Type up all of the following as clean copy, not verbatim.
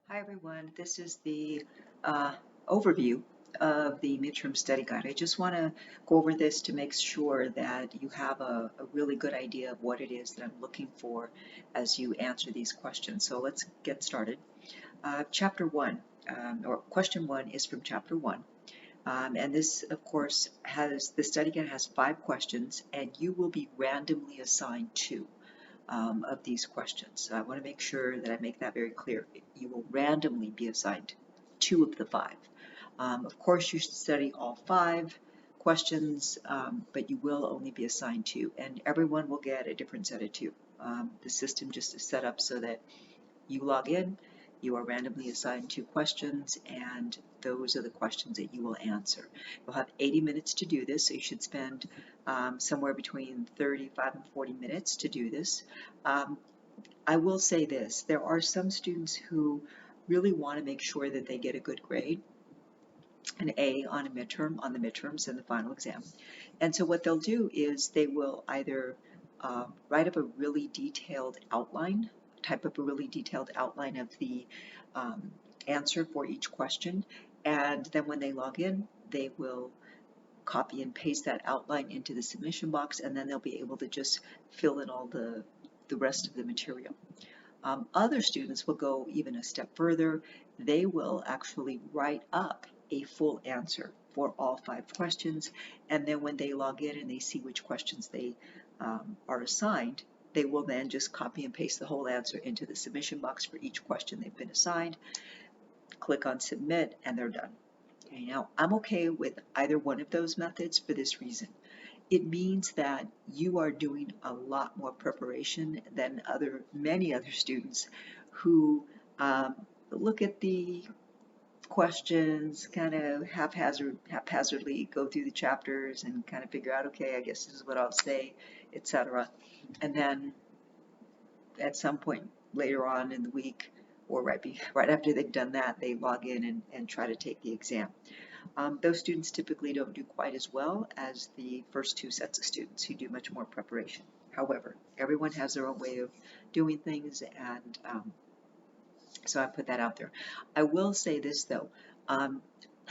Hi everyone, this is the overview of the midterm study guide. I just want to go over this to make sure that you have a really good idea of what it is that I'm looking for as you answer these questions. So let's get started. Chapter 1, or question 1 is from Chapter 1. And this, of course, the study guide has 5 questions, and you will be randomly assigned 2 of these questions. So I want to make sure that I make that very clear. You will randomly be assigned 2 of the 5. Of course, you should study all 5 questions, but you will only be assigned 2, and everyone will get a different set of 2. The system just is set up so that you log in, you are randomly assigned 2 questions, and those are the questions that you will answer. You'll have 80 minutes to do this, so you should spend somewhere between 35 and 40 minutes to do this. I will say this, there are some students who really want to make sure that they get a good grade, an A on the midterms and the final exam. And so what they'll do is they will either write up a really detailed outline, type up a really detailed outline of the answer for each question, and then when they log in, they will copy and paste that outline into the submission box, and then they'll be able to just fill in all the rest of the material. Other students will go even a step further. They will actually write up a full answer for all 5 questions, and then when they log in and they see which questions they are assigned, they will then just copy and paste the whole answer into the submission box for each question they've been assigned, click on submit, and they're done. Okay, now, I'm okay with either one of those methods for this reason. It means that you are doing a lot more preparation than many other students who look at the questions, kind of haphazardly go through the chapters and kind of figure out, okay, I guess this is what I'll say, etc. And then at some point later on in the week, or right after they've done that, they log in and try to take the exam. Those students typically don't do quite as well as the first 2 sets of students who do much more preparation. However, everyone has their own way of doing things, and so I put that out there. I will say this though,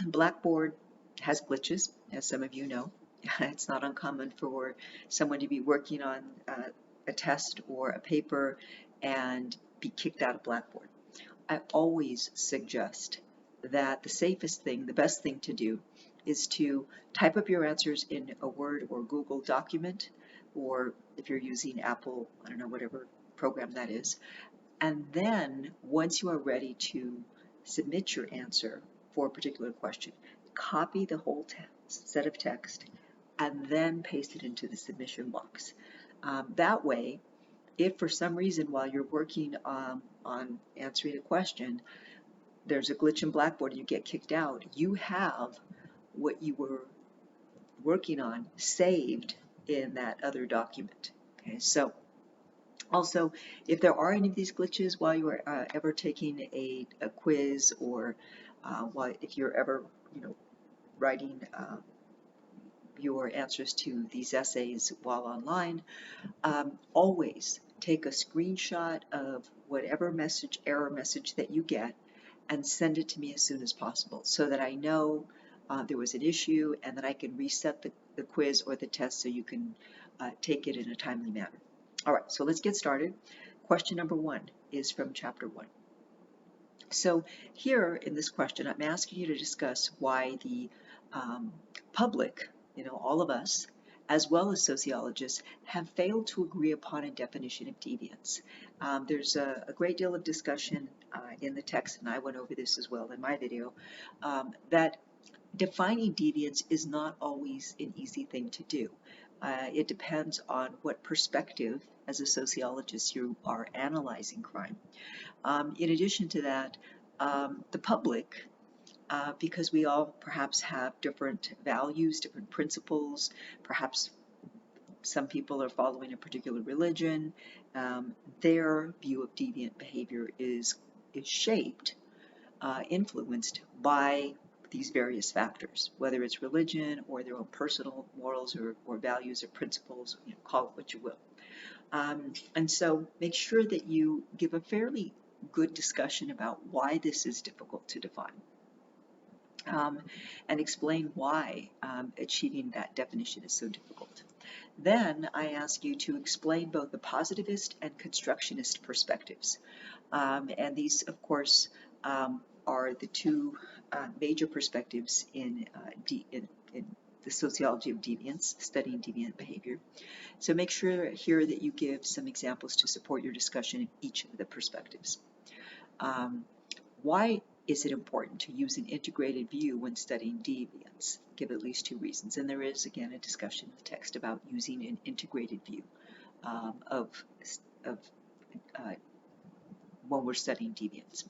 Blackboard has glitches, as some of you know. It's not uncommon for someone to be working on a test or a paper and be kicked out of Blackboard. I always suggest that the safest thing, the best thing to do is to type up your answers in a Word or Google document, or if you're using Apple, I don't know, whatever program that is. And then once you are ready to submit your answer for a particular question, copy the whole set of text and then paste it into the submission box. That way, if for some reason while you're working on answering a question, there's a glitch in Blackboard and you get kicked out, you have what you were working on saved in that other document. Okay, so also, if there are any of these glitches while you are ever taking a quiz, or if you're ever, writing your answers to these essays while online, always take a screenshot of whatever error message that you get and send it to me as soon as possible so that I know there was an issue and that I can reset the quiz or the test so you can take it in a timely manner. All right, so let's get started. Question number 1 is from Chapter 1. So here in this question, I'm asking you to discuss why the public, all of us, as well as sociologists, have failed to agree upon a definition of deviance. There's a great deal of discussion in the text, and I went over this as well in my video, that defining deviance is not always an easy thing to do. It depends on what perspective, as a sociologist, you are analyzing crime. In addition to that, the public, because we all perhaps have different values, different principles, perhaps some people are following a particular religion, their view of deviant behavior is shaped, influenced by these various factors, whether it's religion or their own personal morals or values or principles, call it what you will. And so make sure that you give a fairly good discussion about why this is difficult to define. And explain why achieving that definition is so difficult. Then I ask you to explain both the positivist and constructionist perspectives. And these, of course, are the two major perspectives in the sociology of deviance, studying deviant behavior. So make sure here that you give some examples to support your discussion of each of the perspectives. Why is it important to use an integrated view when studying deviance? Give at least two reasons. And there is, again, a discussion in the text about using an integrated view of when we're studying deviance.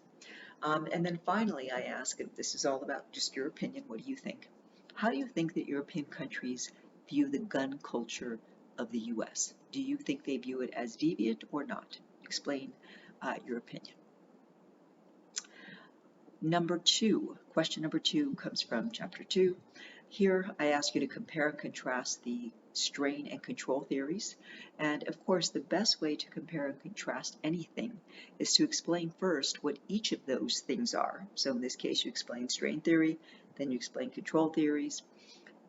And then finally, I ask, and this is all about just your opinion, what do you think? How do you think that European countries view the gun culture of the US? Do you think they view it as deviant or not? Explain your opinion. Question number two comes from chapter 2. Here I ask you to compare and contrast the strain and control theories. And of course, the best way to compare and contrast anything is to explain first what each of those things are. So in this case, you explain strain theory, then you explain control theories,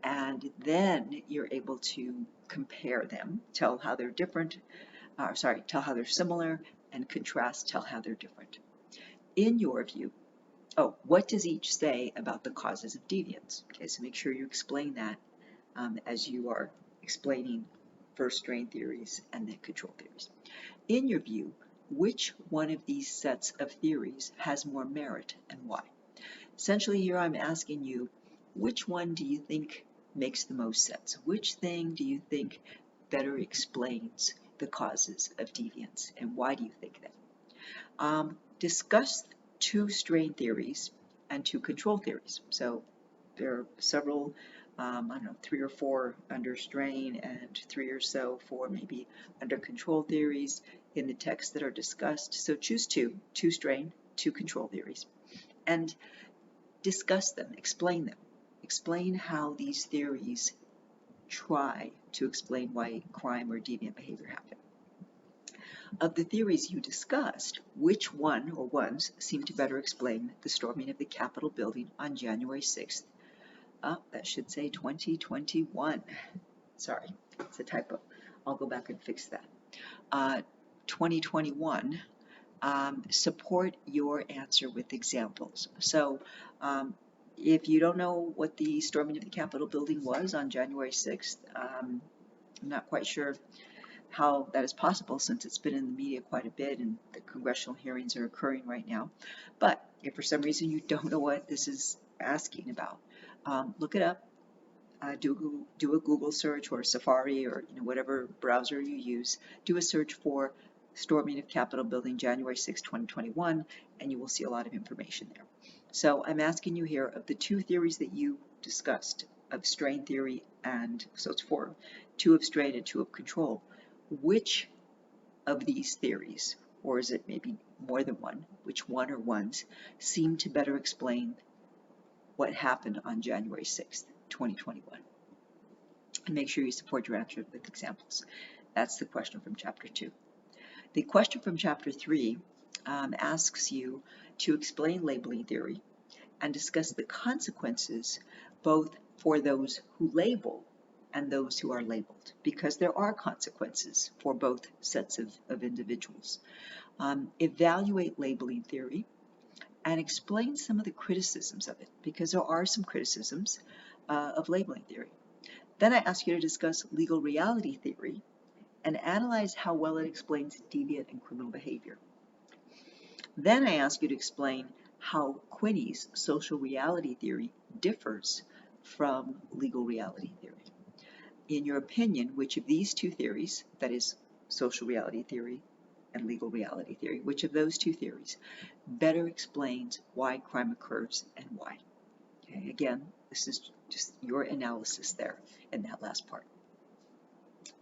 and then you're able to compare them, tell how they're different, tell how they're similar, and contrast, tell how they're different. In your view, what does each say about the causes of deviance? Okay, so make sure you explain that as you are explaining first strain theories and then control theories. In your view, which one of these sets of theories has more merit and why? Essentially here I'm asking you, which one do you think makes the most sense? Which thing do you think better explains the causes of deviance, and why do you think that? Discuss two strain theories and two control theories. So there are several, 3 or 4 under strain and 3 or so for maybe under control theories in the text that are discussed. So choose two strain, 2 control theories, and discuss them, explain them. Explain how these theories try to explain why crime or deviant behavior happen. Of the theories you discussed, which one or ones seem to better explain the storming of the Capitol building on January 6th? That should say 2021. Sorry, it's a typo. I'll go back and fix that. 2021. Support your answer with examples. So if you don't know what the storming of the Capitol building was on January 6th, I'm not quite sure how that is possible since it's been in the media quite a bit and the congressional hearings are occurring right now. But if for some reason you don't know what this is asking about, look it up. Do a Google search or Safari or whatever browser you use. Do a search for storming of Capitol building January 6, 2021, and you will see a lot of information there. So I'm asking you here, of the 2 theories that you discussed, of strain theory and, so it's 4, 2 of strain and 2 of control, which of these theories, or is it maybe more than one, which one or ones seem to better explain what happened on January 6th, 2021? And make sure you support your answer with examples. That's the question from chapter 2. The question from chapter 3 asks you to explain labeling theory and discuss the consequences both for those who label and those who are labeled, because there are consequences for both sets of individuals. Evaluate labeling theory and explain some of the criticisms of it, because there are some criticisms of labeling theory. Then I ask you to discuss legal reality theory and analyze how well it explains deviant and criminal behavior. Then I ask you to explain how Quinney's social reality theory differs from legal reality theory. In your opinion, which of these 2 theories, that is social reality theory and legal reality theory, which of those 2 theories better explains why crime occurs and why? Okay, again, this is just your analysis there in that last part.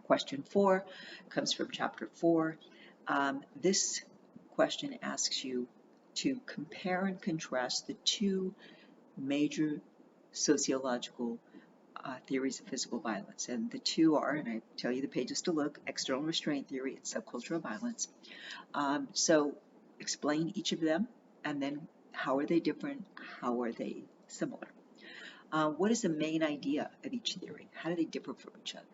Question 4 comes from chapter 4. This question asks you to compare and contrast the 2 major sociological theories of physical violence. And the 2 are, and I tell you the pages to look, external restraint theory and subcultural violence. So explain each of them, and then how are they different, how are they similar. What is the main idea of each theory? How do they differ from each other?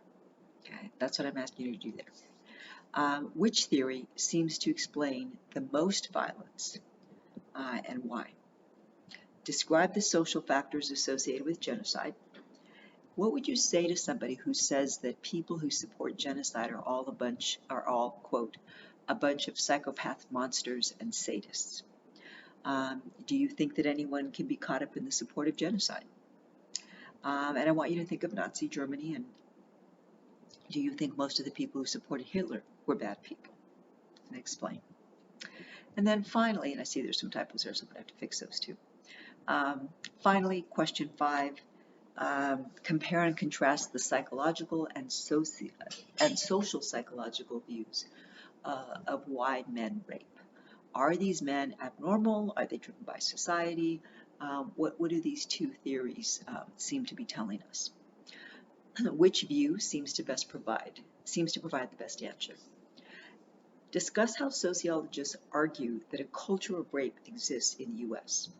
Okay, that's what I'm asking you to do there. Which theory seems to explain the most violence and why? Describe the social factors associated with genocide. What would you say to somebody who says that people who support genocide are all, quote, a bunch of psychopath monsters and sadists? Do you think that anyone can be caught up in the support of genocide? And I want you to think of Nazi Germany, and do you think most of the people who supported Hitler were bad people? And explain. And then finally, and I see there's some typos there, so I'm going to have to fix those too. Finally, question 5, compare and contrast the psychological and social psychological views of why men rape. Are these men abnormal? Are they driven by society? What do these two theories seem to be telling us? Which view seems to provide the best answer? Discuss how sociologists argue that a culture of rape exists in the U.S.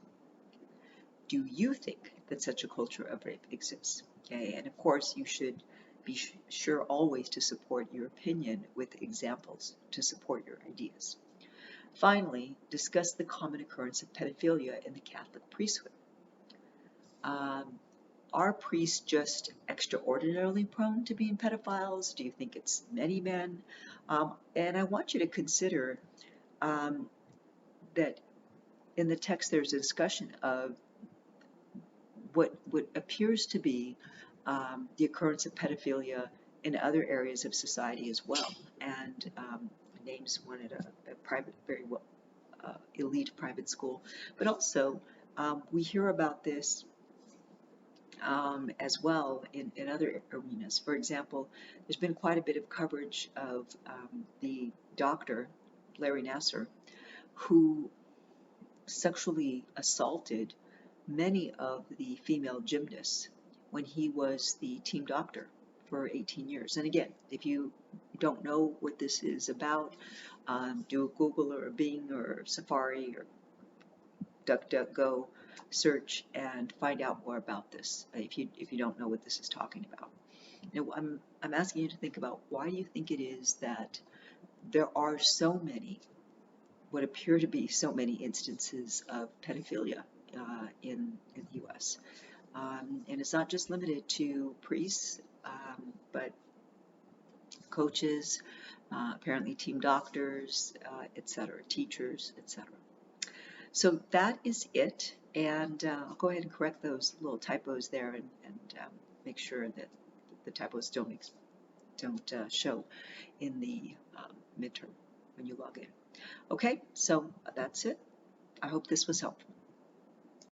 Do you think that such a culture of rape exists? Okay, and of course you should be sure always to support your opinion with examples to support your ideas. Finally, discuss the common occurrence of pedophilia in the Catholic priesthood. Are priests just extraordinarily prone to being pedophiles? Do you think it's many men? And I want you to consider that in the text there's a discussion of what appears to be the occurrence of pedophilia in other areas of society as well, and names one at a private, very well elite private school, but also we hear about this as well in other arenas. For example, there's been quite a bit of coverage of the doctor, Larry Nassar, who sexually assaulted many of the female gymnasts when he was the team doctor for 18 years. And again, if you don't know what this is about, do a Google or a Bing or Safari or DuckDuckGo search and find out more about this if you don't know what this is talking about. Now, I'm asking you to think about why do you think it is that there are so many, what appear to be so many instances of pedophilia in the U.S. And it's not just limited to priests, but coaches, apparently team doctors, etc., teachers, etc. So that is it, and I'll go ahead and correct those little typos there and make sure that the typos don't show in the midterm when you log in. Okay, so that's it. I hope this was helpful.